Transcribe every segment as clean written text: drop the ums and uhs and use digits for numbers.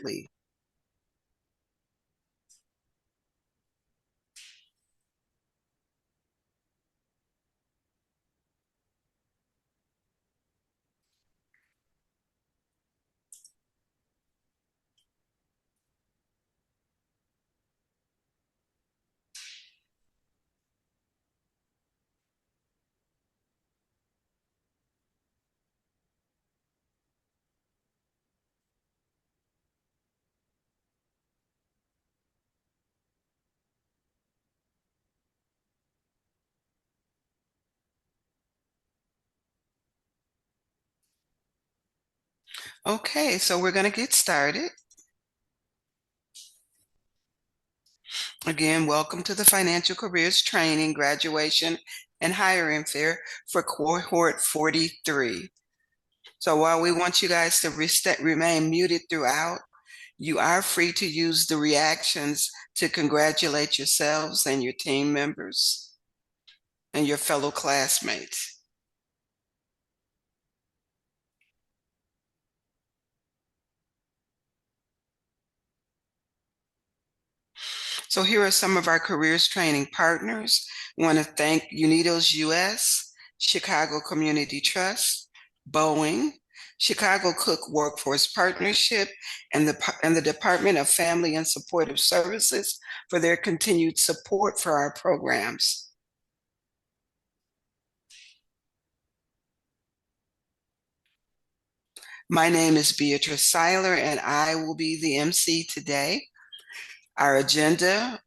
shortly. Okay, so we're going to get started. Again, welcome to the Financial Careers Training, Graduation, and Hiring Fair for Cohort 43. So while we want you guys to remain muted throughout, you are free to use the reactions to congratulate yourselves and your team members and your fellow classmates. So here are some of our careers training partners. I want to thank UnidosUS, Chicago Community Trust, Boeing, Chicago Cook Workforce Partnership, and the Department of Family and Supportive Services for their continued support for our programs. My name is Beatrice Seiler, and I will be the MC today. Our agenda,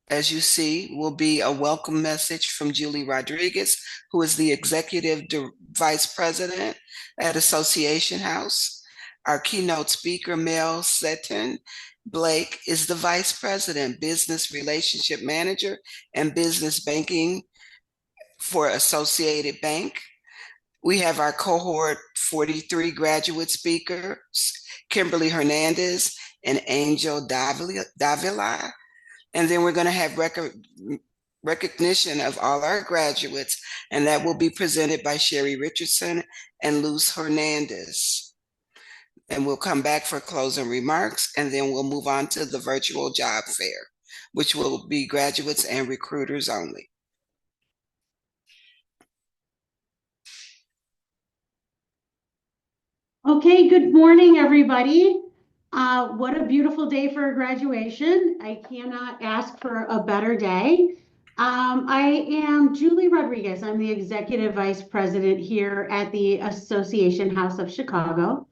as you see, will be a welcome message from Julie Rodriguez, who is the Executive Vice President at Association House. Our keynote speaker, Mel Seton Blake, is the Vice President, Business Relationship Manager and Business Banking for Associated Bank. We have our Cohort 43 graduate speakers, Kimberly Hernandez and Angel Davila. And then we're going to have recognition of all our graduates, and that will be presented by Sherry Richardson and Luz Hernandez. And we'll come back for closing remarks, and then we'll move on to the virtual job fair, which will be graduates and recruiters only. Okay, good morning, everybody. What a beautiful day for a graduation. I cannot ask for a better day. I am Julie Rodriguez. I'm the Executive Vice President here at the Association House of Chicago.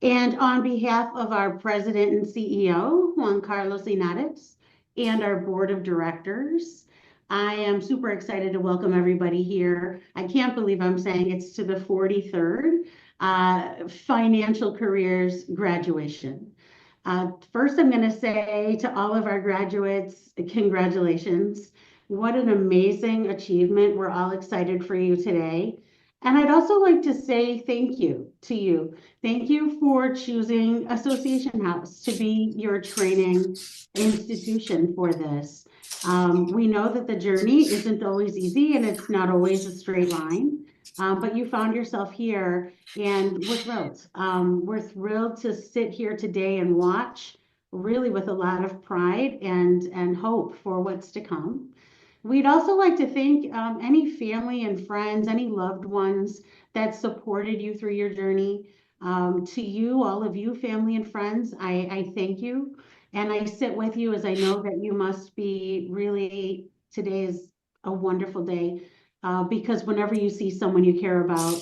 And on behalf of our President and CEO, Juan Carlos Linares, and our Board of Directors, I am super excited to welcome everybody here. I can't believe I'm saying it's to the 43rd Financial Careers graduation. First, I'm going to say to all of our graduates, congratulations. What an amazing achievement. We're all excited for you today. And I'd also like to say thank you to you. Thank you for choosing Association House to be your training institution for this. We know that the journey isn't always easy and it's not always a straight line. But you found yourself here, and we're thrilled. We're thrilled to sit here today and watch, really with a lot of pride and hope for what's to come. We'd also like to thank any family and friends, any loved ones that supported you through your journey. To you, all of you, family and friends, I thank you. And I sit with you as I know that you must be really, today is a wonderful day. Because whenever you see someone you care about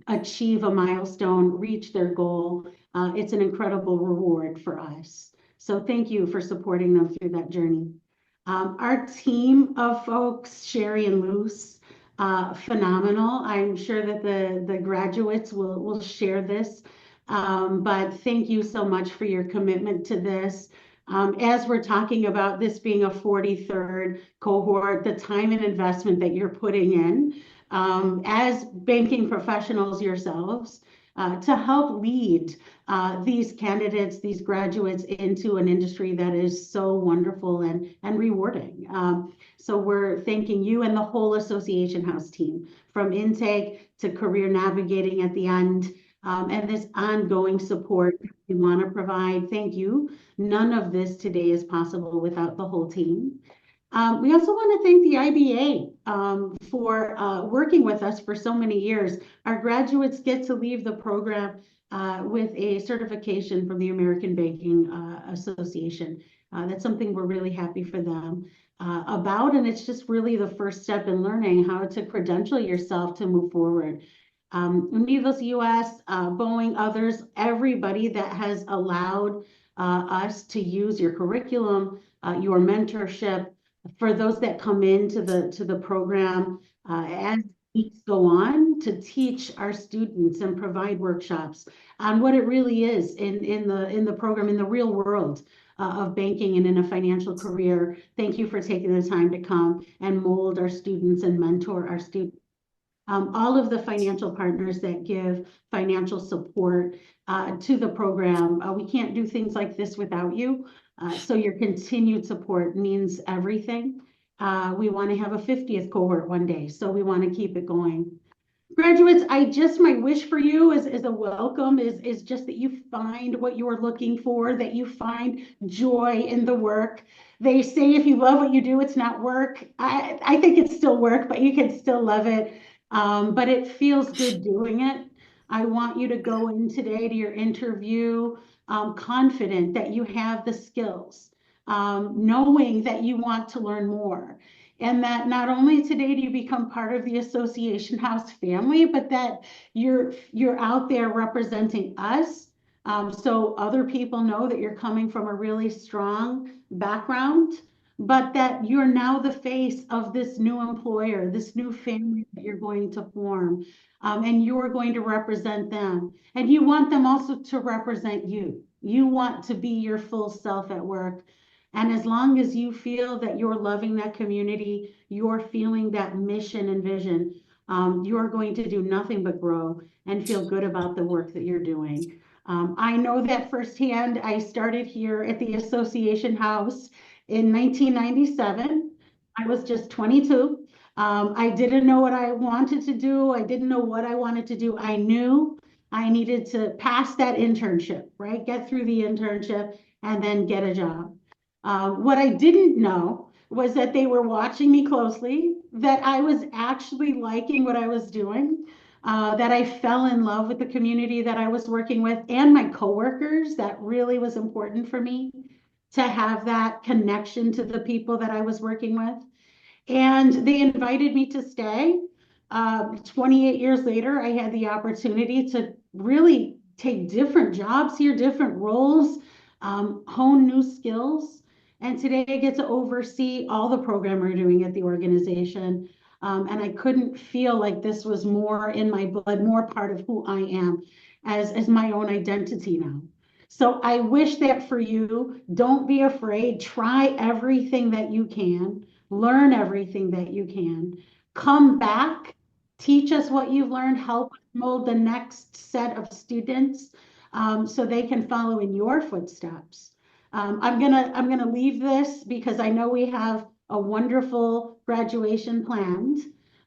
achieve a milestone, reach their goal, it's an incredible reward for us. So thank you for supporting them through that journey. Our team of folks, Sherry and Luz, phenomenal. I'm sure that the graduates will share this, but thank you so much for your commitment to this. As we're talking about this being a 43rd cohort, the time and investment that you're putting in as banking professionals yourselves to help lead these candidates, these graduates into an industry that is so wonderful and rewarding. So we're thanking you and the whole Association House team, from intake to career navigating at the end, and this ongoing support we want to provide. Thank you. None of this today is possible without the whole team. We also want to thank the IBA for working with us for so many years. Our graduates get to leave the program with a certification from the American Banking Association. That's something we're really happy for them about, and it's just really the first step in learning how to credential yourself to move forward. UnidosUS, Boeing, others, everybody that has allowed us to use your curriculum, your mentorship, for those that come into the program as weeks go on to teach our students and provide workshops on what it really is in the program in the real world of banking and in a financial career. Thank you for taking the time to come and mold our students and mentor our students. All of the financial partners that give financial support to the program. We can't do things like this without you. So your continued support means everything. We want to have a 50th cohort one day, so we want to keep it going. Graduates, my wish for you is a welcome is just that you find what you are looking for, that you find joy in the work. They say if you love what you do, it's not work. I think it's still work, but you can still love it. But it feels good doing it. I want you to go in today to your interview confident that you have the skills, knowing that you want to learn more. And that not only today do you become part of the Association House family, but that you're out there representing us. So other people know that you're coming from a really strong background, but that you're now the face of this new employer, this new family that you're going to form, and you're going to represent them. And you want them also to represent you. You want to be your full self at work. And as long as you feel that you're loving that community, you're feeling that mission and vision, you're going to do nothing but grow and feel good about the work that you're doing. I know that firsthand. I started here at the Association House in 1997. I was just 22. I didn't know what I wanted to do. I didn't know what I wanted to do. I knew I needed to pass that internship, right? Get through the internship and then get a job. What I didn't know was that they were watching me closely, that I was actually liking what I was doing, that I fell in love with the community that I was working with and my coworkers. That really was important for me to have that connection to the people that I was working with. And they invited me to stay. 28 years later, I had the opportunity to really take different jobs here, different roles, hone new skills. And today I get to oversee all the program we're doing at the organization. And I couldn't feel like this was more in my blood, more part of who I am as my own identity now. So I wish that for you. Don't be afraid. Try everything that you can. Learn everything that you can. Come back. Teach us what you've learned. Help mold the next set of students so they can follow in your footsteps. I'm gonna leave this because I know we have a wonderful graduation planned,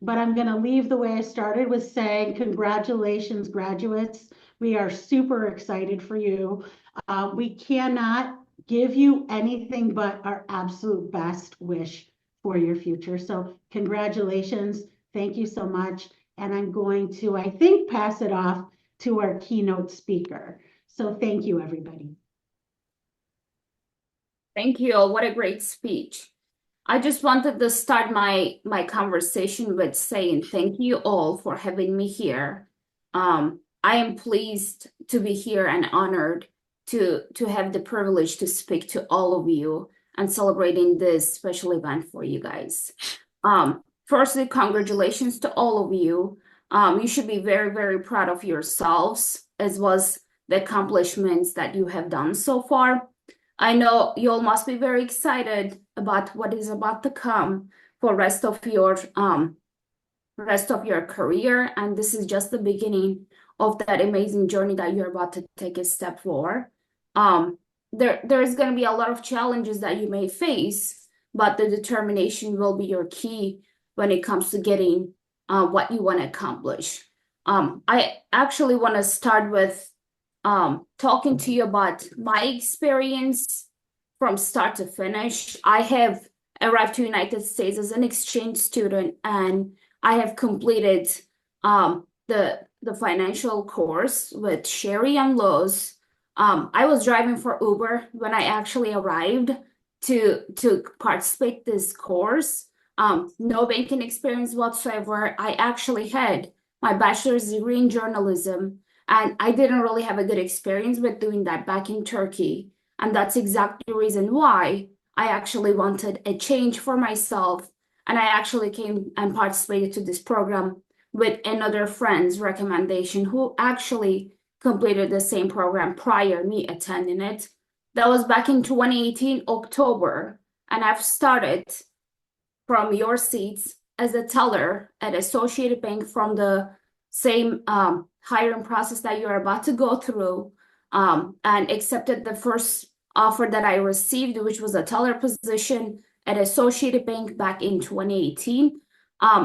but I'm gonna leave the way I started with saying congratulations, graduates. We are super excited for you. We cannot give you anything but our absolute best wish for your future. So congratulations. Thank you so much. And I'm going to, I think, pass it off to our keynote speaker. So thank you, everybody. Thank you all. What a great speech. I just wanted to start my conversation with saying thank you all for having me here. I am pleased to be here and honored to have the privilege to speak to all of you and celebrating this special event for you guys. Firstly, congratulations to all of you. You should be very, very proud of yourselves as well as the accomplishments that you have done so far. I know you all must be very excited about what is about to come for rest of your career, and this is just the beginning of that amazing journey that you're about to take a step for. There is going to be a lot of challenges that you may face, but the determination will be your key when it comes to getting what you want to accomplish. I actually want to start with talking to you about my experience from start to finish. I have arrived to United States as an exchange student, and I have completed the financial course with Sherry and Lowe's. I was driving for Uber when I actually arrived to participate this course. No banking experience whatsoever. I actually had my bachelor's degree in journalism, and I didn't really have a good experience with doing that back in Turkey. And that's exactly the reason why I actually wanted a change for myself. And I actually came and participated to this program with another friend's recommendation who actually completed the same program prior me attending it. That was back in 2018, October. And I've started from your seats as a teller at Associated Bank from the same hiring process that you're about to go through, and accepted the first offer that I received, which was a teller position at Associated Bank back in 2018.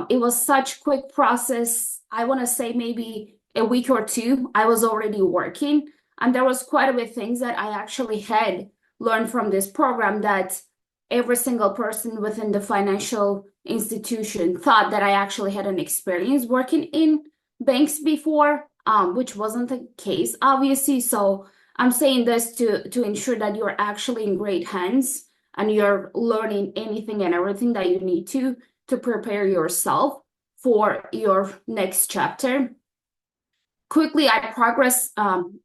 It was such quick process. I want to say maybe a week or two, I was already working, and there was quite a bit of things that I actually had learned from this program that every single person within the financial institution thought that I actually had an experience working in banks before, which wasn't the case, obviously. So I'm saying this to ensure that you're actually in great hands and you're learning anything and everything that you need to prepare yourself for your next chapter. Quickly, I progressed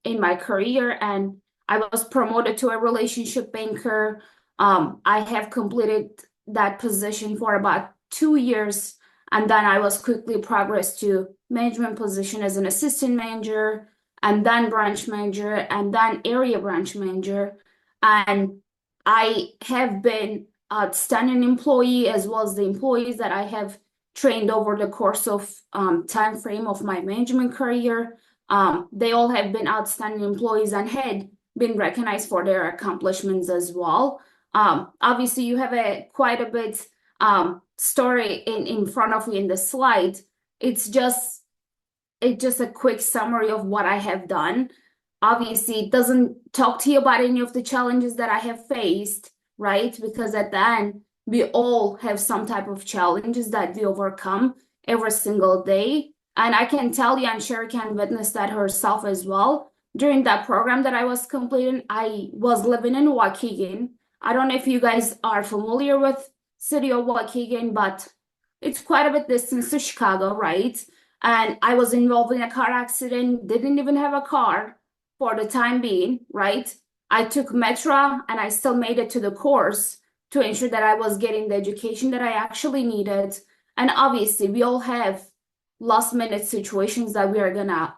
in my career, and I was promoted to a relationship banker. I have completed that position for about 2 years, and then I was quickly progressed to management position as an assistant manager, and then branch manager, and then area branch manager. And I have been outstanding employee, as well as the employees that I have trained over the course of time frame of my management career. They all have been outstanding employees and had been recognized for their accomplishments as well. Obviously, you have quite a bit story in front of you in the slide. It's just a quick summary of what I have done. Obviously, it doesn't talk to you about any of the challenges that I have faced, right? Because at the end, we all have some type of challenges that we overcome every single day. And I can tell you, and Sherry can witness that herself as well. During that program that I was completing, I was living in Waukegan. I don't know if you guys are familiar with city of Waukegan, but it's quite a bit distance to Chicago, right? And I was involved in a car accident, didn't even have a car for the time being, right? I took Metro and I still made it to the course to ensure that I was getting the education that I actually needed. And obviously, we all have last minute situations that we are gonna,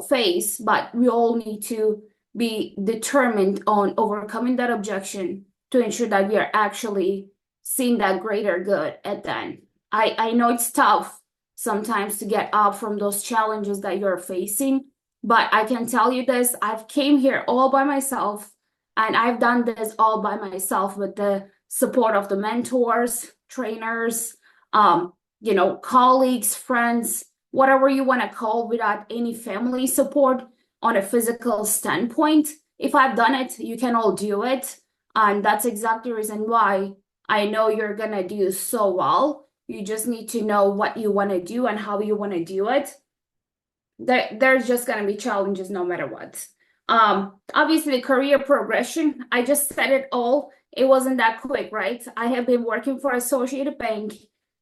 face, but we all need to be determined on overcoming that objection to ensure that we are actually seeing that greater good at the end. I know it's tough sometimes to get up from those challenges that you're facing, but I can tell you this, I've came here all by myself, and I've done this all by myself with the support of the mentors, trainers, colleagues, friends, whatever you want to call, without any family support on a physical standpoint. If I've done it, you can all do it. And that's exactly the reason why I know you're going to do so well. You just need to know what you want to do and how you want to do it. There's just going to be challenges no matter what. Obviously, career progression, I just said it all. It wasn't that quick, right? I have been working for Associated Bank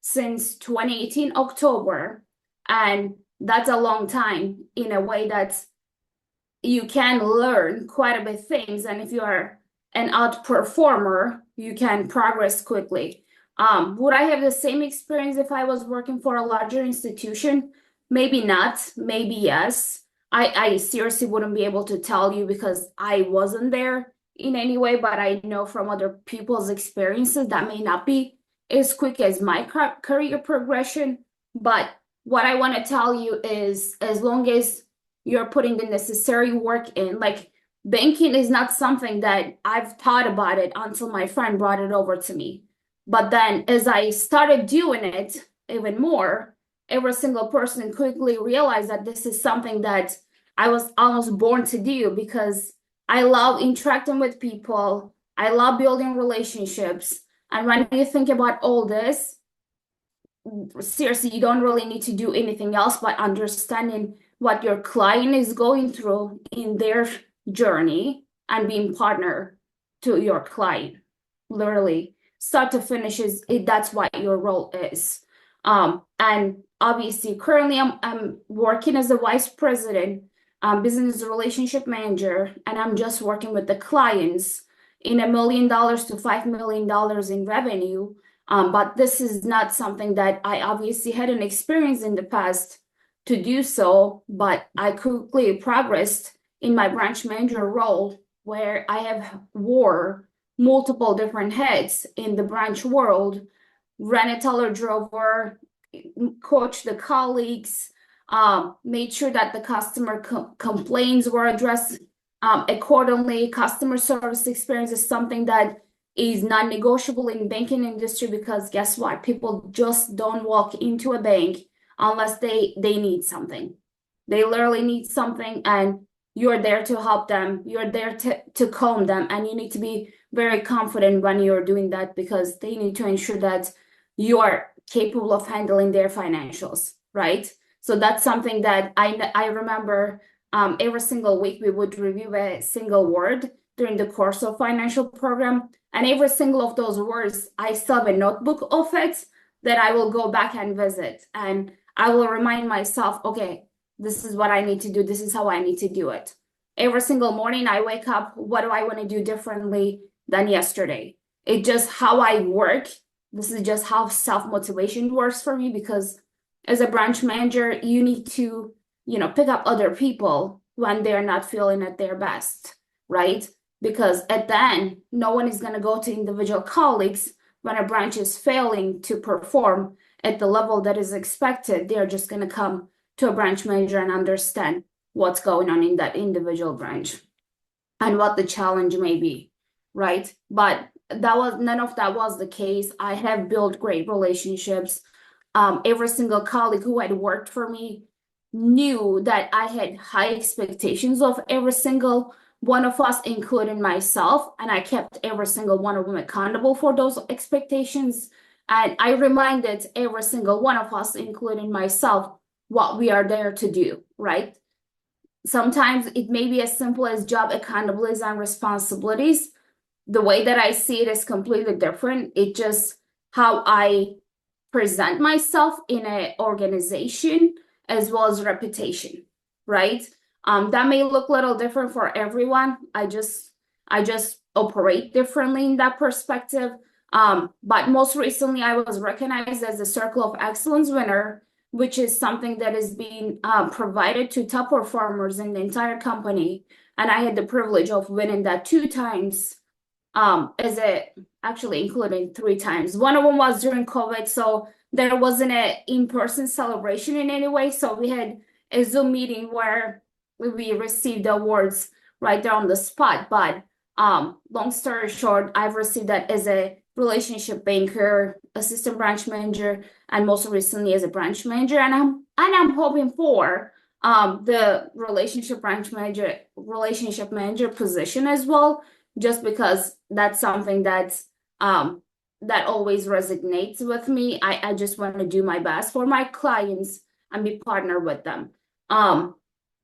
since 2018 October, and that's a long time in a way that you can learn quite a bit of things, and if you are an outperformer, you can progress quickly. Would I have the same experience if I was working for a larger institution? Maybe not, maybe yes. I seriously wouldn't be able to tell you because I wasn't there in any way, but I know from other people's experiences that may not be as quick as my career progression. But what I want to tell you is, as long as you're putting the necessary work in, like banking is not something that I've thought about it until my friend brought it over to me. But then as I started doing it even more, every single person quickly realized that this is something that I was almost born to do because I love interacting with people. I love building relationships. And when you think about all this, seriously, you don't really need to do anything else but understanding what your client is going through in their journey and being partner to your client. Literally, start to finish is that's what your role is. And obviously, currently I'm working as a vice president, business relationship manager, and I'm just working with the clients in $1 million to $5 million in revenue. But this is not something that I obviously had an experience in the past to do so, but I quickly progressed in my branch manager role where I have wore multiple different hats in the branch world, ran a teller drover, coached the colleagues, made sure that the customer complaints were addressed accordingly. Customer service experience is something that is non-negotiable in banking industry because guess what? People just don't walk into a bank unless they need something. They literally need something and you're there to help them. You're there to calm them. And you need to be very confident when you're doing that because they need to ensure that you are capable of handling their financials, right? So that's something that I remember every single week we would review a single word during the course of financial program. And every single of those words, I still have a notebook of it that I will go back and visit. And I will remind myself, okay, this is what I need to do. This is how I need to do it. Every single morning I wake up, what do I want to do differently than yesterday? It's just how I work. This is just how self-motivation works for me because as a branch manager, you need to, pick up other people when they're not feeling at their best, right? Because at the end, no one is going to go to individual colleagues when a branch is failing to perform at the level that is expected. They're just going to come to a branch manager and understand what's going on in that individual branch and what the challenge may be, right? But none of that was the case. I have built great relationships. Every single colleague who had worked for me knew that I had high expectations of every single one of us, including myself, and I kept every single one of them accountable for those expectations. And I reminded every single one of us, including myself, what we are there to do, right? Sometimes it may be as simple as job accountabilities and responsibilities. The way that I see it is completely different. It's just how I present myself in an organization as well as reputation, right? That may look a little different for everyone. I just operate differently in that perspective. But most recently, I was recognized as the Circle of Excellence winner, which is something that is being provided to top performers in the entire company. And I had the privilege of winning that 2 times, actually including 3 times. One of them was during COVID, so there wasn't an in-person celebration in any way. So we had a Zoom meeting where we received the awards right there on the spot. But long story short, I've received that as a relationship banker, assistant branch manager, and most recently as a branch manager. And I'm hoping for the relationship manager position as well, just because that's something that's that always resonates with me. I just want to do my best for my clients and be partner with them.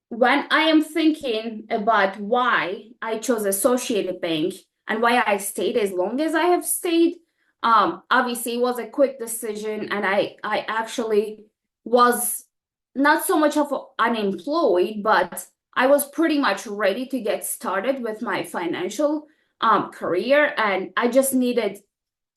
When I am thinking about why I chose Associated Bank and why I stayed as long as I have stayed, obviously it was a quick decision, and I actually was not so much of unemployed, but I was pretty much ready to get started with my financial career, and I just needed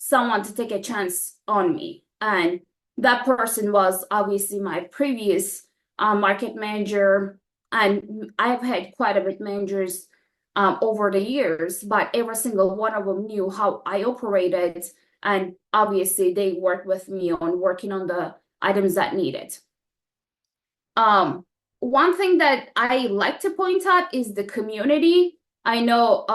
someone to take a chance on me. And that person was obviously my previous market manager. And I've had quite a bit managers over the years, but every single one of them knew how I operated. And obviously they worked with me on working on the items that needed. One thing that I like to point out is the community. I know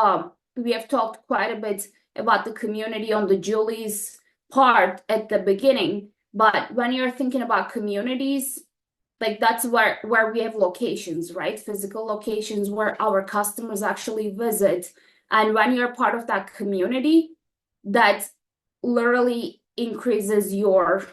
we have talked quite a bit about the community on the Julie's part at the beginning, but when you're thinking about communities, like that's where we have locations, right? Physical locations where our customers actually visit. And when you're part of that community, that literally increases your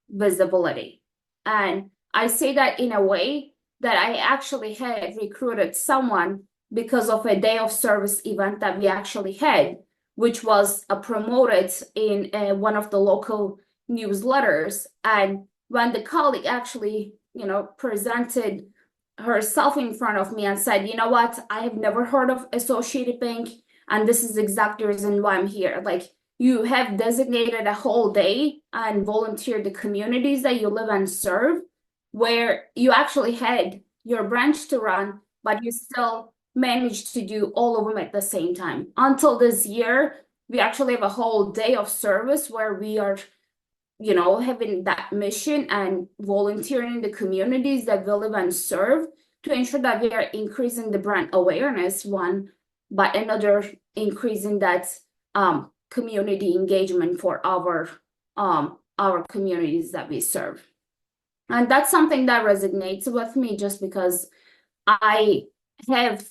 visibility. And I say that in a way that I actually had recruited someone because of a day of service event that we actually had, which was promoted in one of the local newsletters. And when the colleague actually, presented herself in front of me and said, you know what, I have never heard of Associated Bank, and this is exactly the reason why I'm here. Like, you have designated a whole day and volunteered the communities that you live and serve, where you actually had your branch to run, but you still managed to do all of them at the same time. Until this year, we actually have a whole day of service where we are, having that mission and volunteering in the communities that we live and serve to ensure that we are increasing the brand awareness, one, but another increasing that community engagement for our communities that we serve. And that's something that resonates with me just because I have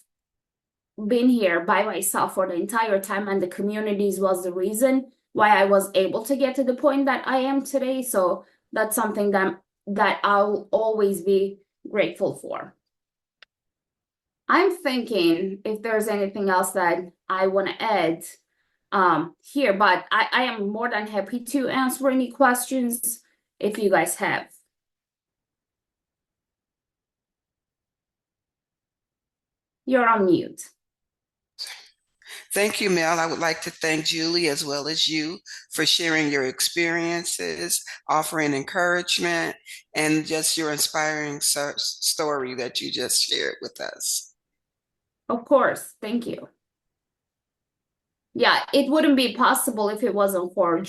been here by myself for the entire time, and the communities was the reason why I was able to get to the point that I am today. So that's something that I'll always be grateful for. I'm thinking if there's anything else that I want to add here, but I am more than happy to answer any questions if you guys have. You're on mute. Thank you, Mel. I would like to thank Julie as well as you for sharing your experiences, offering encouragement, and just your inspiring story that you just shared with us. Of course. Thank you. Yeah, it wouldn't be possible if it wasn't for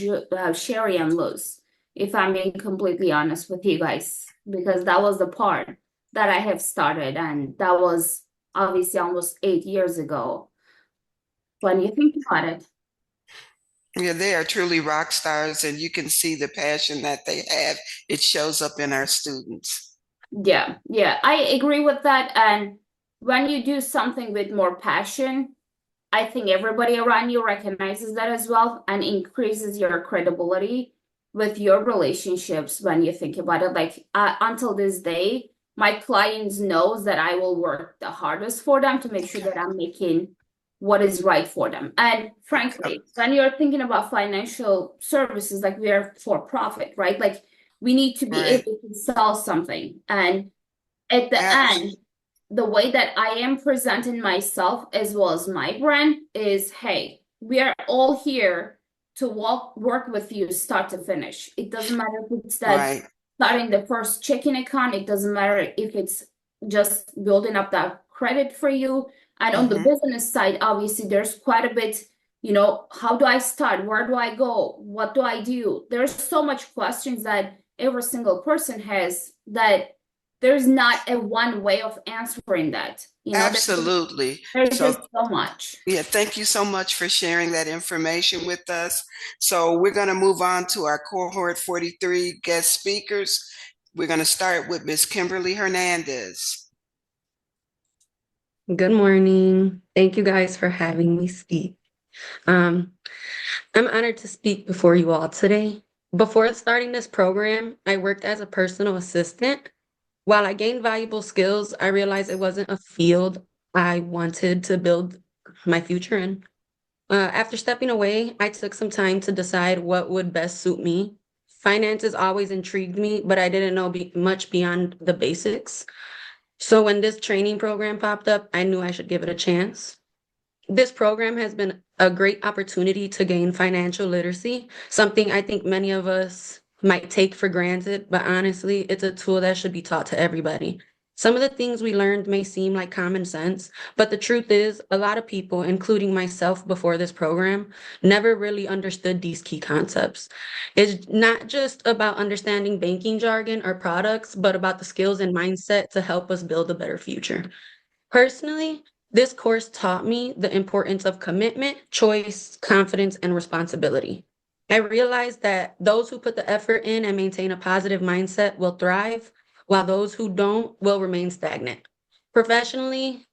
Sherry and Luz, if I'm being completely honest with you guys, because that was the part that I have started, and that was obviously almost 8 years ago. When you think about it. Yeah, they are truly rock stars, and you can see the passion that they have. It shows up in our students. Yeah, I agree with that. And when you do something with more passion, I think everybody around you recognizes that as well and increases your credibility with your relationships when you think about it. Like until this day, my clients knows that I will work the hardest for them to make sure that I'm making what is right for them. And frankly, when you're thinking about financial services, like we are for profit, right? Like we need to be Right. able to sell something. And at the end, the way that I am presenting myself as well as my brand is, hey, we are all here to work with you start to finish. It doesn't matter if it's that starting the first checking account. It doesn't matter if it's just building up that credit for you. And on the business side, obviously, there's quite a bit, how do I start? Where do I go? What do I do? There's so much questions that every single person has that there's not a one way of answering that. Absolutely. There's just so much. Yeah, thank you so much for sharing that information with us. So we're going to move on to our Cohort 43 guest speakers. We're going to start with Ms. Kimberly Hernandez. Good morning. Thank you guys for having me speak. I'm honored to speak before you all today. Before starting this program, I worked as a personal assistant. While I gained valuable skills, I realized it wasn't a field I wanted to build my future in. After stepping away, I took some time to decide what would best suit me. Finances always intrigued me, but I didn't know much beyond the basics. So when this training program popped up, I knew I should give it a chance. This program has been a great opportunity to gain financial literacy, something I think many of us might take for granted, but honestly, it's a tool that should be taught to everybody. Some of the things we learned may seem like common sense, but the truth is, a lot of people, including myself before this program, never really understood these key concepts. It's not just about understanding banking jargon or products, but about the skills and mindset to help us build a better future. Personally, this course taught me the importance of commitment, choice, confidence, and responsibility. I realized that those who put the effort in and maintain a positive mindset will thrive, while those who don't will remain stagnant. Professionally,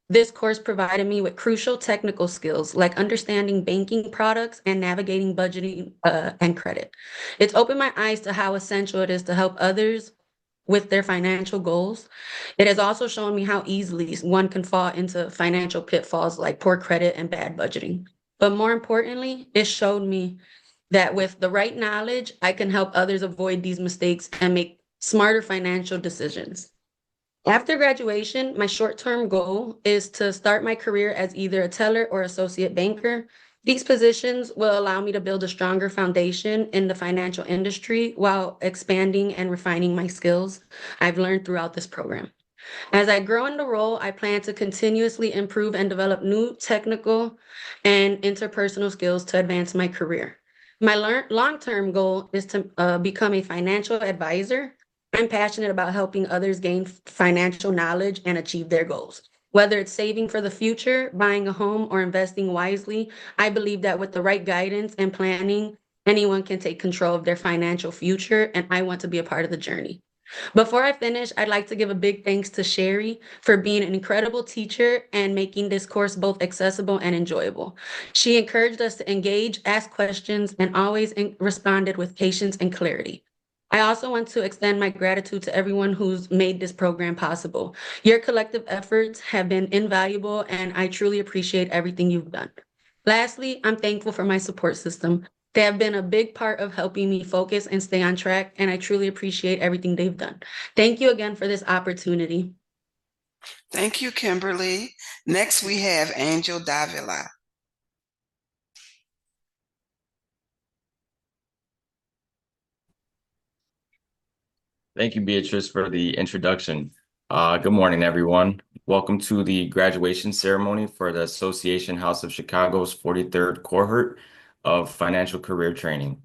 this course provided me with crucial technical skills like understanding banking products and navigating budgeting and credit. It's opened my eyes to how essential it is to help others with their financial goals. It has also shown me how easily one can fall into financial pitfalls like poor credit and bad budgeting. But more importantly, it showed me that with the right knowledge, I can help others avoid these mistakes and make smarter financial decisions. After graduation, my short-term goal is to start my career as either a teller or associate banker. These positions will allow me to build a stronger foundation in the financial industry while expanding and refining my skills I've learned throughout this program. As I grow in the role, I plan to continuously improve and develop new technical and interpersonal skills to advance my career. My long-term goal is to become a financial advisor. I'm passionate about helping others gain financial knowledge and achieve their goals. Whether it's saving for the future, buying a home, or investing wisely, I believe that with the right guidance and planning, anyone can take control of their financial future, and I want to be a part of the journey. Before I finish, I'd like to give a big thanks to Sherry for being an incredible teacher and making this course both accessible and enjoyable. She encouraged us to engage, ask questions, and always responded with patience and clarity. I also want to extend my gratitude to everyone who's made this program possible. Your collective efforts have been invaluable, and I truly appreciate everything you've done. Lastly, I'm thankful for my support system. They have been a big part of helping me focus and stay on track, and I truly appreciate everything they've done. Thank you again for this opportunity. Thank you, Kimberly. Next, we have Angel Davila. Thank you, Beatrice, for the introduction. Good morning, everyone. Welcome to the graduation ceremony for the Association House of Chicago's 43rd Cohort of Financial Career Training.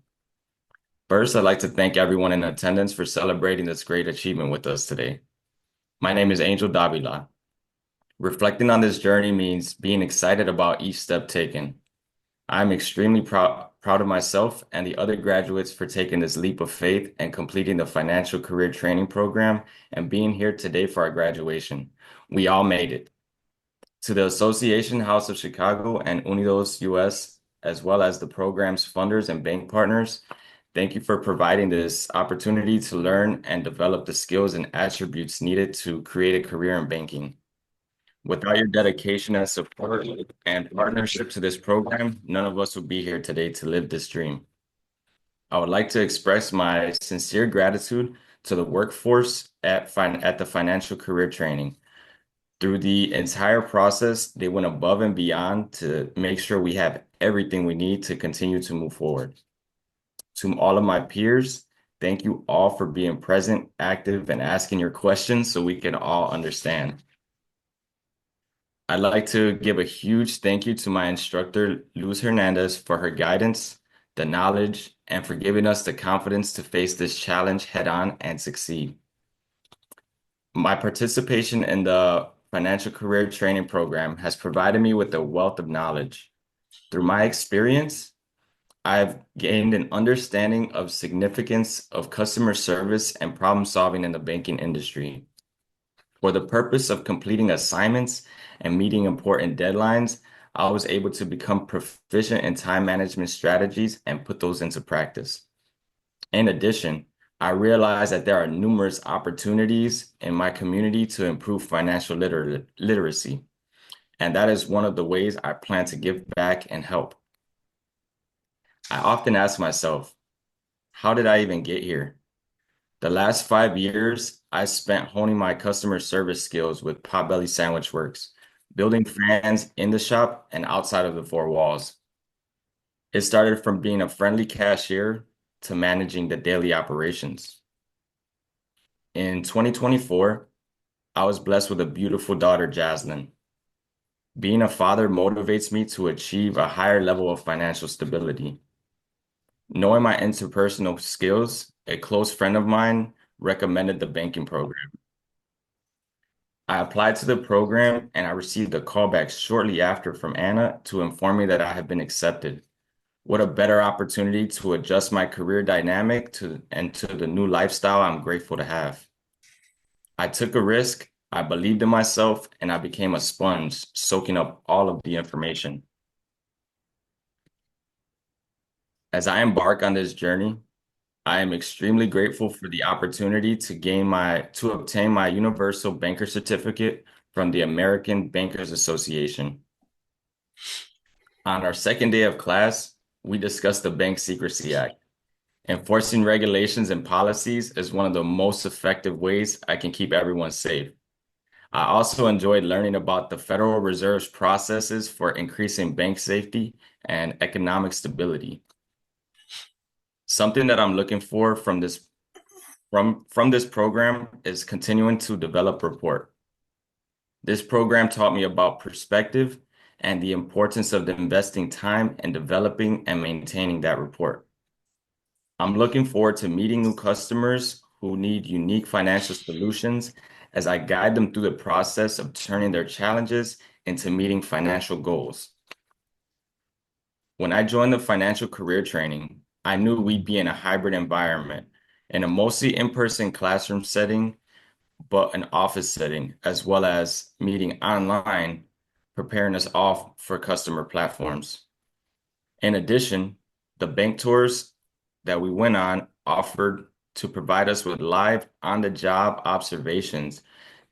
First, I'd like to thank everyone in attendance for celebrating this great achievement with us today. My name is Angel Davila. Reflecting on this journey means being excited about each step taken. I'm extremely proud of myself and the other graduates for taking this leap of faith and completing the financial career training program and being here today for our graduation. We all made it. To the Association House of Chicago and UnidosUS, as well as the program's funders and bank partners, thank you for providing this opportunity to learn and develop the skills and attributes needed to create a career in banking. Without your dedication and support and partnership to this program, none of us would be here today to live this dream. I would like to express my sincere gratitude to the workforce at the financial career training. Through the entire process, they went above and beyond to make sure we have everything we need to continue to move forward. To all of my peers, thank you all for being present, active, and asking your questions so we can all understand. I'd like to give a huge thank you to my instructor, Luz Hernandez, for her guidance, the knowledge, and for giving us the confidence to face this challenge head on and succeed. My participation in the financial career training program has provided me with a wealth of knowledge. Through my experience, I've gained an understanding of significance of customer service and problem solving in the banking industry. For the purpose of completing assignments and meeting important deadlines, I was able to become proficient in time management strategies and put those into practice. In addition, I realized that there are numerous opportunities in my community to improve financial literacy, and that is one of the ways I plan to give back and help. I often ask myself, how did I even get here? The last 5 years, I spent honing my customer service skills with Potbelly Sandwich Works, building fans in the shop and outside of the four walls. It started from being a friendly cashier to managing the daily operations. In 2024, I was blessed with a beautiful daughter, Jaslyn. Being a father motivates me to achieve a higher level of financial stability. Knowing my interpersonal skills, a close friend of mine recommended the banking program. I applied to the program and I received a call back shortly after from Anna to inform me that I have been accepted. What a better opportunity to adjust my career dynamic to the new lifestyle I'm grateful to have. I took a risk, I believed in myself, and I became a sponge, soaking up all of the information. As I embark on this journey, I am extremely grateful for the opportunity to obtain my Universal Banker Certificate from the American Bankers Association. On our second day of class, we discussed the Bank Secrecy Act. Enforcing regulations and policies is one of the most effective ways I can keep everyone safe. I also enjoyed learning about the Federal Reserve's processes for increasing bank safety and economic stability. Something that I'm looking for from this program is continuing to develop rapport. This program taught me about perspective and the importance of investing time in developing and maintaining that rapport. I'm looking forward to meeting new customers who need unique financial solutions as I guide them through the process of turning their challenges into meeting financial goals. When I joined the financial career training, I knew we'd be in a hybrid environment, in a mostly in-person classroom setting, but an office setting, as well as meeting online, preparing us all for customer platforms. In addition, the bank tours that we went on offered to provide us with live on-the-job observations.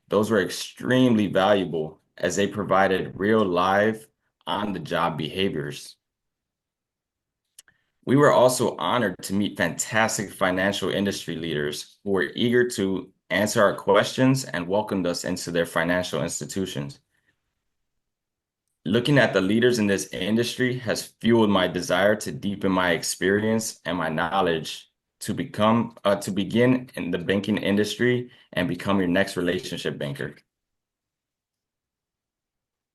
Those were extremely valuable as they provided real live on-the-job behaviors. We were also honored to meet fantastic financial industry leaders who were eager to answer our questions and welcomed us into their financial institutions. Looking at the leaders in this industry has fueled my desire to deepen my experience and my knowledge to begin in the banking industry and become your next relationship banker.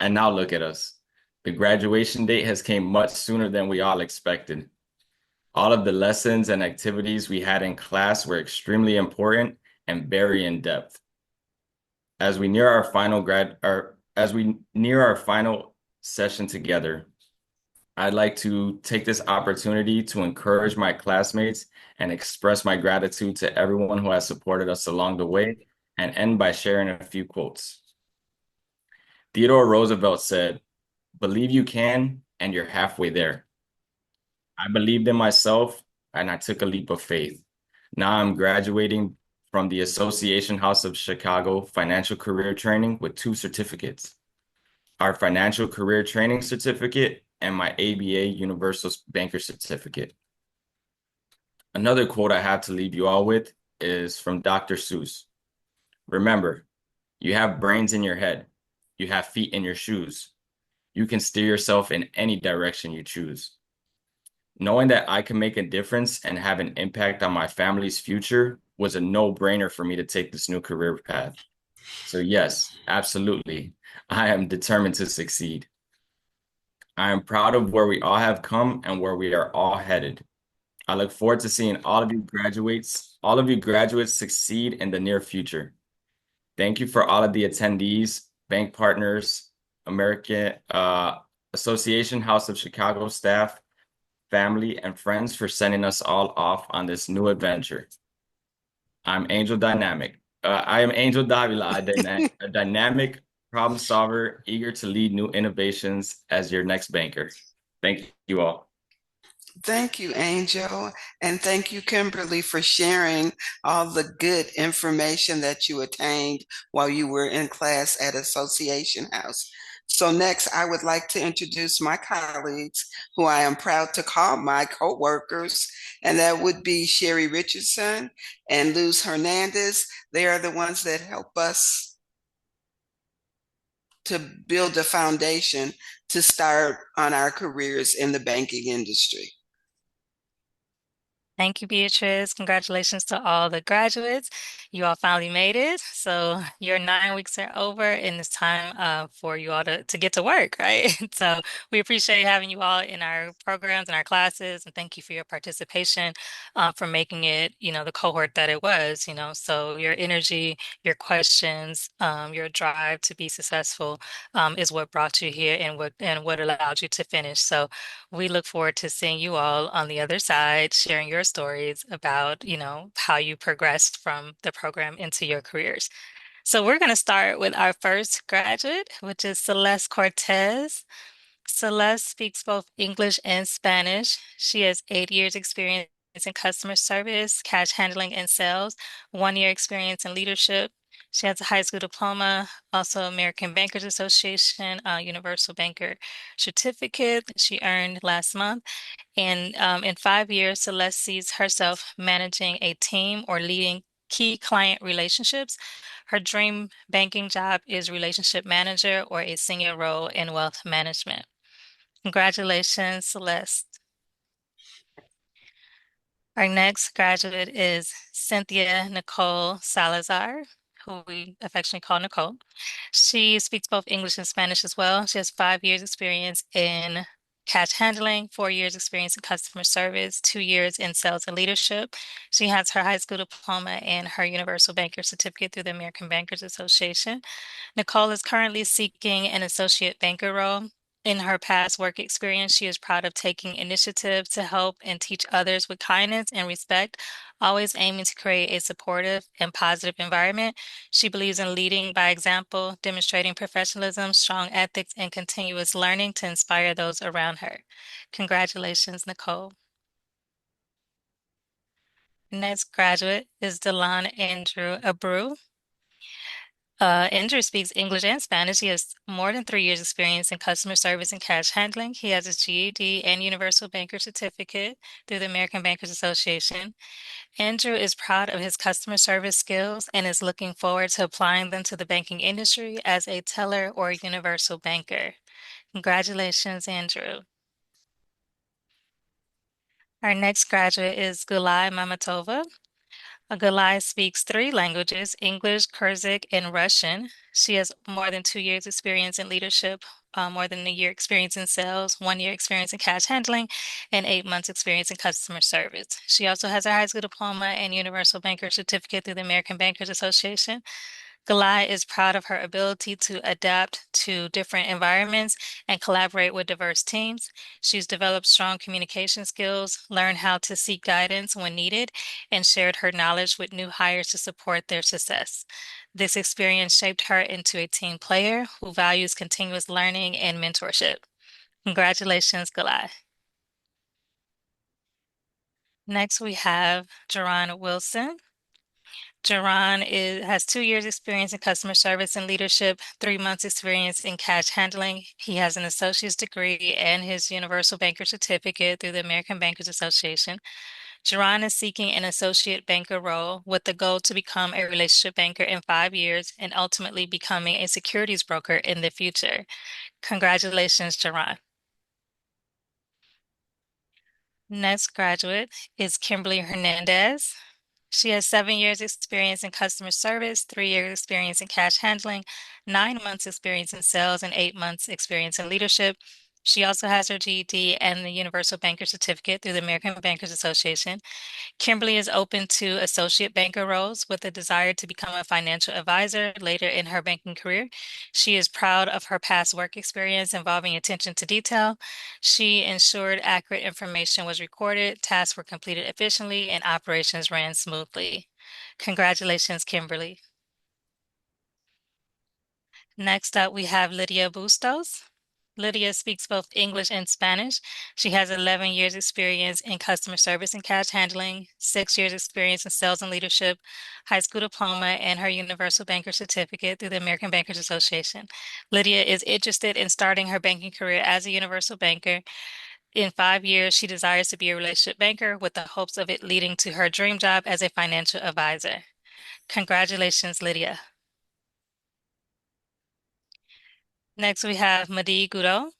And now look at us. The graduation date has came much sooner than we all expected. All of the lessons and activities we had in class were extremely important and very in depth. As we near our final session together, I'd like to take this opportunity to encourage my classmates and express my gratitude to everyone who has supported us along the way, and end by sharing a few quotes. Theodore Roosevelt said, "Believe you can, and you're halfway there." I believed in myself, and I took a leap of faith. Now I'm graduating from the Association House of Chicago Financial Career Training with 2 certificates: our Financial Career Training Certificate and my ABA Universal Banker Certificate. Another quote I have to leave you all with is from Dr. Seuss. Remember, you have brains in your head. You have feet in your shoes. You can steer yourself in any direction you choose. Knowing that I can make a difference and have an impact on my family's future was a no-brainer for me to take this new career path. So yes, absolutely, I am determined to succeed. I am proud of where we all have come and where we are all headed. I look forward to seeing all of you graduates succeed in the near future. Thank you for all of the attendees, bank partners, American Association House of Chicago staff, family, and friends for sending us all off on this new adventure. I am Angel Davila, a dynamic problem solver, eager to lead new innovations as your next banker. Thank you all. Thank you, Angel. And thank you, Kimberly, for sharing all the good information that you attained while you were in class at Association House. So next, I would like to introduce my colleagues, who I am proud to call my co-workers, and that would be Sherry Richardson and Luz Hernandez. They are the ones that help us to build a foundation to start on our careers in the banking industry. Thank you, Beatrice. Congratulations to all the graduates. You all finally made it. So your 9 weeks are over, and it's time for you all to get to work, right? So we appreciate having you all in our programs and our classes, and thank you for your participation for making it, the cohort that it was, So your energy, your questions, your drive to be successful is what brought you here and what allowed you to finish. So we look forward to seeing you all on the other side, sharing your stories about, how you progressed from the program into your careers. So we're going to start with our first graduate, which is Celeste Cortez. Celeste speaks both English and Spanish. She has 8 years experience in customer service, cash handling, and sales, 1 year experience in leadership. She has a high school diploma, also American Bankers Association, Universal Banker certificate that she earned last month. And in 5 years, Celeste sees herself managing a team or leading key client relationships. Her dream banking job is relationship manager or a senior role in wealth management. Congratulations, Celeste. Our next graduate is Cynthia Nicole Salazar, who we affectionately call Nicole. She speaks both English and Spanish as well. She has 5 years experience in cash handling, 4 years experience in customer service, 2 years in sales and leadership. She has her high school diploma and her Universal Banker certificate through the American Bankers Association. Nicole is currently seeking an associate banker role. In her past work experience, she is proud of taking initiative to help and teach others with kindness and respect, always aiming to create a supportive and positive environment. She believes in leading by example, demonstrating professionalism, strong ethics, and continuous learning to inspire those around her. Congratulations, Nicole. Next graduate is Delon Andrew Abreu. Andrew speaks English and Spanish. He has more than 3 years experience in customer service and cash handling. He has his GED and Universal Banker certificate through the American Bankers Association. Andrew is proud of his customer service skills and is looking forward to applying them to the banking industry as a teller or universal banker. Congratulations, Andrew. Our next graduate is Gulay Mamatova. Gulay speaks 3 languages, English, Kyrgyz, and Russian. She has more than 2 years experience in leadership, more than a year experience in sales, 1 year experience in cash handling, and 8 months experience in customer service. She also has a high school diploma and Universal Banker certificate through the American Bankers Association. Gulay is proud of her ability to adapt to different environments and collaborate with diverse teams. She's developed strong communication skills, learned how to seek guidance when needed, and shared her knowledge with new hires to support their success. This experience shaped her into a team player who values continuous learning and mentorship. Congratulations, Gulay. Next, we have Jerron Wilson. Has 2 years experience in customer service and leadership, 3 months experience in cash handling. He has an associate's degree and his Universal Banker certificate through the American Bankers Association. Jerron is seeking an associate banker role with the goal to become a relationship banker in 5 years and ultimately becoming a securities broker in the future. Congratulations, Jerron. Next graduate is Kimberly Hernandez. She has 7 years experience in customer service, 3 years experience in cash handling, 9 months experience in sales, and 8 months experience in leadership. She also has her GED and the Universal Banker Certificate through the American Bankers Association. Kimberly is open to associate banker roles with a desire to become a financial advisor later in her banking career. She is proud of her past work experience involving attention to detail. She ensured accurate information was recorded, tasks were completed efficiently, and operations ran smoothly. Congratulations, Kimberly. Next up, we have Lydia Bustos. Lydia speaks both English and Spanish. She has 11 years experience in customer service and cash handling, 6 years experience in sales and leadership, high school diploma, and her Universal Banker certificate through the American Bankers Association. Lydia is interested in starting her banking career as a universal banker. In 5 years, she desires to be a relationship banker with the hopes of it leading to her dream job as a financial advisor. Congratulations, Lydia. Next, we have Madi Guro.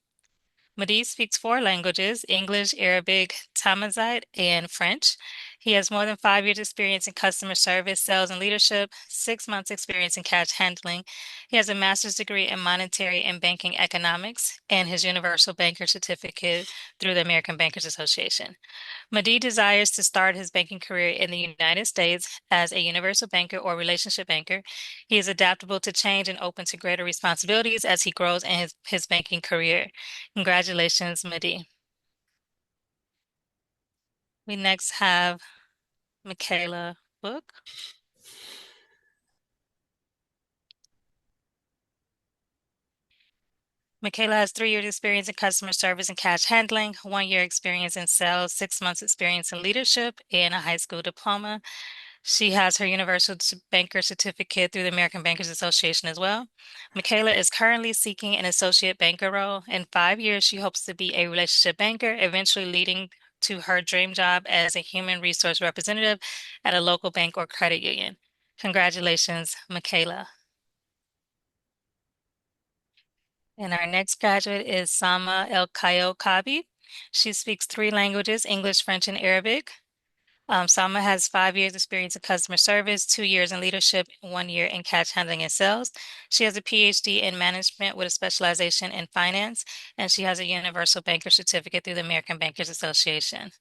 Madi speaks 4 languages, English, Arabic, Tamazight, and French. He has more than 5 years experience in customer service, sales, and leadership, 6 months experience in cash handling. He has a master's degree in monetary and banking economics and his Universal Banker certificate through the American Bankers Association. Madi desires to start his banking career in the United States as a universal banker or relationship banker. He is adaptable to change and open to greater responsibilities as he grows in his banking career. Congratulations, Madi. We next have Michaela Book. Michaela has 3 years experience in customer service and cash handling, 1 year experience in sales, 6 months experience in leadership, and a high school diploma. She has her Universal Banker Certificate through the American Bankers Association as well. Michaela is currently seeking an associate banker role. In 5 years, she hopes to be a relationship banker, eventually leading to her dream job as a human resource representative at a local bank or credit union. Congratulations, Michaela. And our next graduate is Sama El Kayo Kabi. She speaks 3 languages, English, French, and Arabic. Salma has 5 years experience in customer service, 2 years in leadership, 1 year in cash handling and sales. She has a PhD in management with a specialization in finance, and she has a Universal Banker Certificate through the American Bankers Association.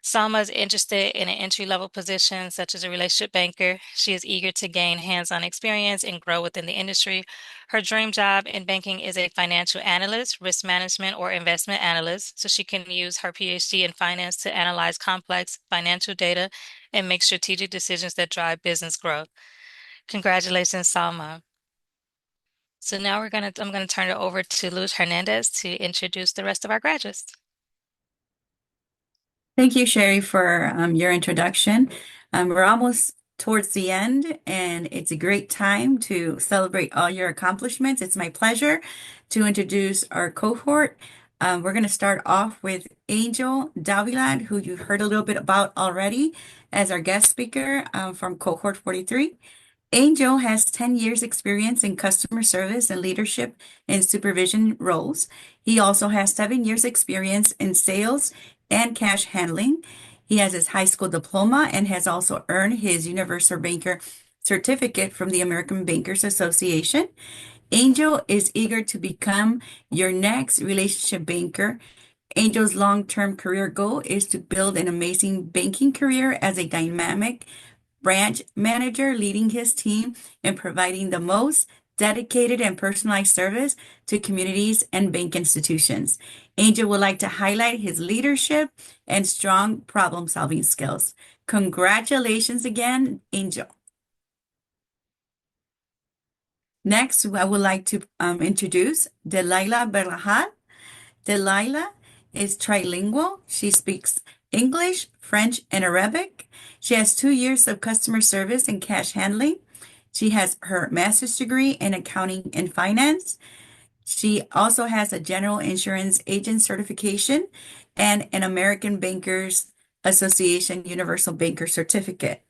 Salma is interested in an entry-level position such as a relationship banker. She is eager to gain hands-on experience and grow within the industry. Her dream job in banking is a financial analyst, risk management, or investment analyst, so she can use her PhD in finance to analyze complex financial data and make strategic decisions that drive business growth. Congratulations, Salma. So now I'm gonna turn it over to Luz Hernandez to introduce the rest of our graduates. Thank you, Sherry, for your introduction. We're almost towards the end, and it's a great time to celebrate all your accomplishments. It's my pleasure to introduce our cohort. We're going to start off with Angel Davilad, who you've heard a little bit about already as our guest speaker from Cohort 43. Angel has 10 years experience in customer service and leadership and supervision roles. He also has 7 years experience in sales and cash handling. He has his high school diploma and has also earned his Universal Banker Certificate from the American Bankers Association. Angel is eager to become your next relationship banker. Angel's long-term career goal is to build an amazing banking career as a dynamic branch manager, leading his team and providing the most dedicated and personalized service to communities and bank institutions. Angel would like to highlight his leadership and strong problem-solving skills. Congratulations again, Angel. Next, I would like to introduce Delilah Berlahad. Delilah is trilingual. She speaks English, French, and Arabic. She has 2 years of customer service and cash handling. She has her master's degree in accounting and finance. She also has a general insurance agent certification and an American Bankers Association Universal Banker Certificate.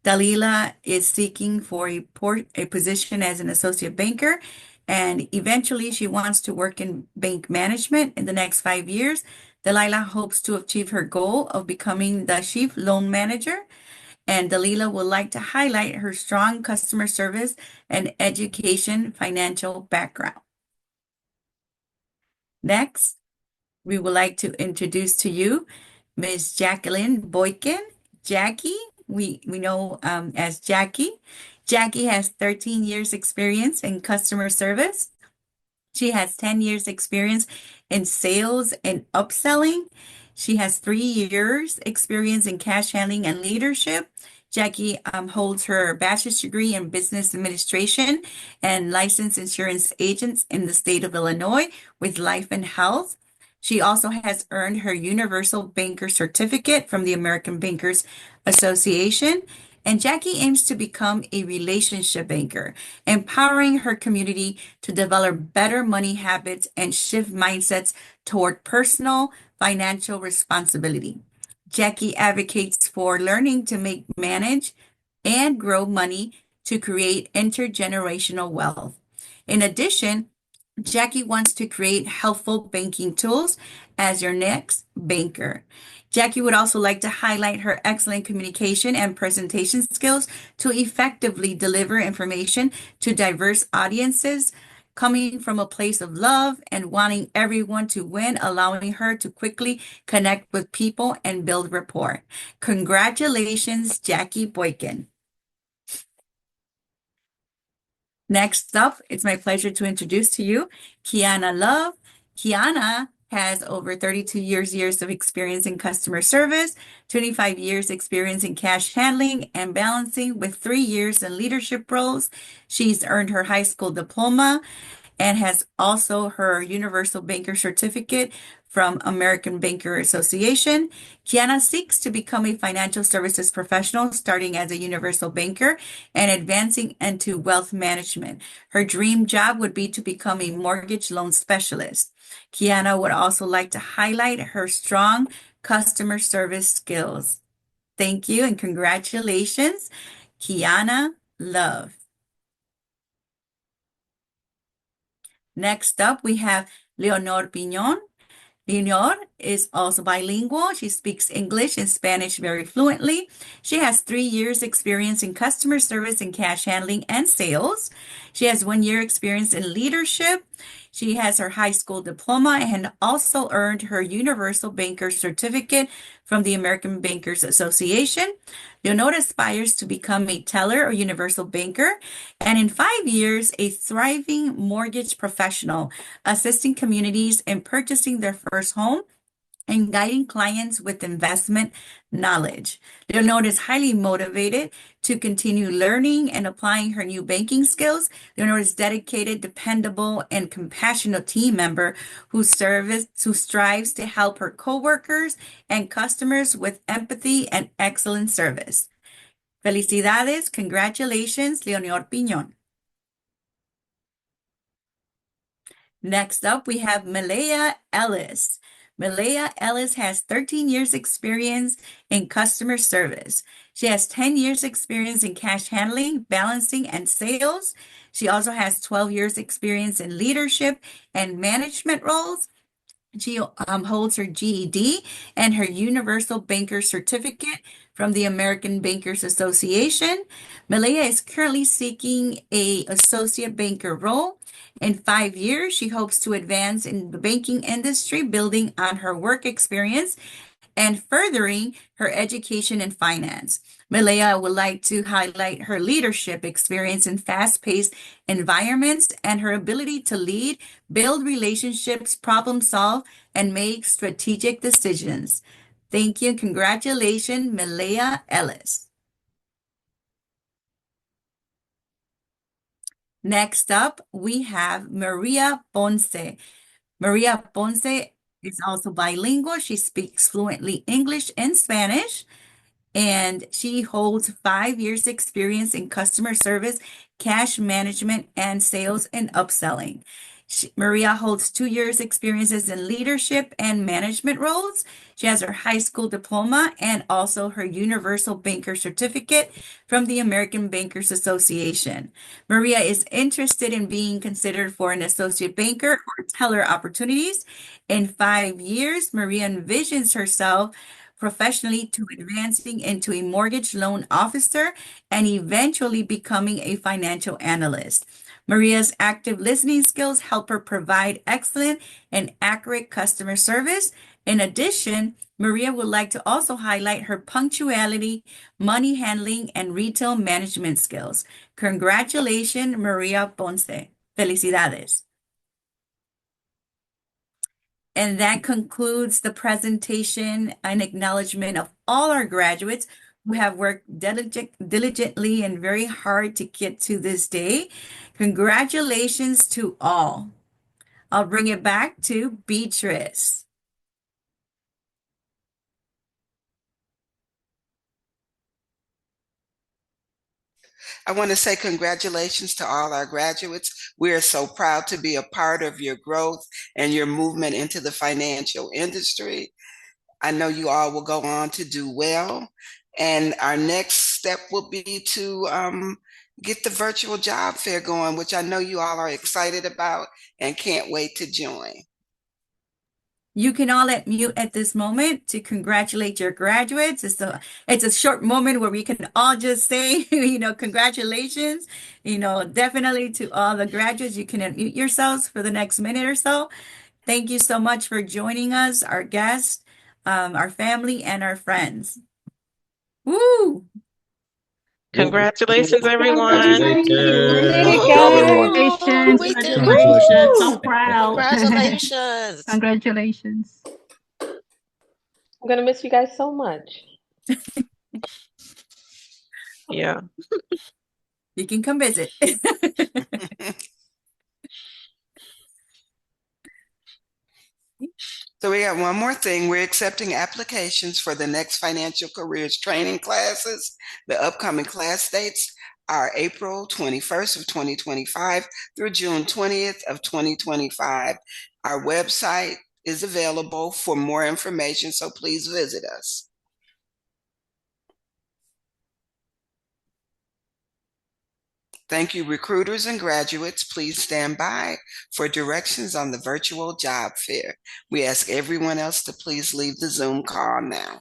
Dalila is seeking for a position as an associate banker, and eventually she wants to work in bank management in the next 5 years. Dalila hopes to achieve her goal of becoming the chief loan manager, and Dalila would like to highlight her strong customer service and education financial background. Next, we would like to introduce to you Ms. Jacqueline Boykin. Jackie, we know as Jackie. Jackie has 13 years experience in customer service. She has 10 years experience in sales and upselling. She has 3 years experience in cash handling and leadership. Jackie holds her bachelor's degree in business administration and licensed insurance agents in the state of Illinois with life and health. She also has earned her Universal Banker Certificate from the American Bankers Association. And Jackie aims to become a relationship banker, empowering her community to develop better money habits and shift mindsets toward personal financial responsibility. Jackie advocates for learning to manage, and grow money to create intergenerational wealth. In addition, Jackie wants to create helpful banking tools as your next banker. Jackie would also like to highlight her excellent communication and presentation skills to effectively deliver information to diverse audiences, coming from a place of love and wanting everyone to win, allowing her to quickly connect with people and build rapport. Congratulations, Jackie Boykin. Next up, it's my pleasure to introduce to you Kiana Love. Kiana has over 32 years of experience in customer service, 25 years experience in cash handling and balancing with 3 years in leadership roles. She's earned her high school diploma and has also her Universal Banker Certificate from American Banker Association. Kiana seeks to become a financial services professional, starting as a universal banker and advancing into wealth management. Her dream job would be to become a mortgage loan specialist. Kiana would also like to highlight her strong customer service skills. Thank you and congratulations, Kiana Love. Next up, we have Leonor Piñon. Leonor is also bilingual. She speaks English and Spanish very fluently. She has 3 years experience in customer service and cash handling and sales. She has 1 year experience in leadership. She has her high school diploma and also earned her Universal Banker Certificate from the American Bankers Association. Leonor aspires to become a teller or universal banker, and in 5 years, a thriving mortgage professional, assisting communities in purchasing their first home and guiding clients with investment knowledge. Leonor is highly motivated to continue learning and applying her new banking skills. Leonor is dedicated, dependable, and compassionate team member who strives to help her coworkers and customers with empathy and excellent service. Felicidades, congratulations, Leonor Piñon. Next up, we have Malaya Ellis. Malaya Ellis has 13 years experience in customer service. She has 10 years experience in cash handling, balancing, and sales. She also has 12 years experience in leadership and management roles. She holds her GED and her Universal Banker Certificate from the American Bankers Association. Malaya is currently seeking an associate banker role. In 5 years, she hopes to advance in the banking industry, building on her work experience and furthering her education in finance. Malaya would like to highlight her leadership experience in fast-paced environments and her ability to lead, build relationships, problem solve, and make strategic decisions. Thank you and congratulations, Malaya Ellis. Next up, we have Maria Ponce. Maria Ponce is also bilingual. She speaks fluently English and Spanish, and she holds 5 years experience in customer service, cash management, and sales and upselling. Maria holds 2 years experiences in leadership and management roles. She has her high school diploma and also her Universal Banker Certificate from the American Bankers Association. Maria is interested in being considered for an associate banker or teller opportunities. In 5 years, Maria envisions herself professionally to advancing into a mortgage loan officer and eventually becoming a financial analyst. Maria's active listening skills help her provide excellent and accurate customer service. In addition, Maria would like to also highlight her punctuality, money handling, and retail management skills. Congratulations, Maria Ponce. Felicidades. And that concludes the presentation and acknowledgement of all our graduates who have worked diligently and very hard to get to this day. Congratulations to all. I'll bring it back to Beatrice. I want to say congratulations to all our graduates. We are so proud to be a part of your growth and your movement into the financial industry. I know you all will go on to do well. And our next step will be to get the virtual job fair going, which I know you all are excited about and can't wait to join. You can all mute at this moment to congratulate your graduates. It's a short moment where we can all just say, congratulations. Definitely to all the graduates, you can unmute yourselves for the next minute or so. Thank you so much for joining us, our guests, our family, and our friends. Woo! Congratulations, everyone. Congratulations. We did Congratulations. it. So proud. Congratulations. Congratulations. I'm gonna miss you guys so much. Yeah. You can come visit. So we got one more thing. We're accepting applications for the next financial careers training classes. The upcoming class dates are April 21st of 2025 through June 20th of 2025. Our website is available for more information, so please visit us. Thank you, recruiters and graduates. Please stand by for directions on the virtual job fair. We ask everyone else to please leave the Zoom call now.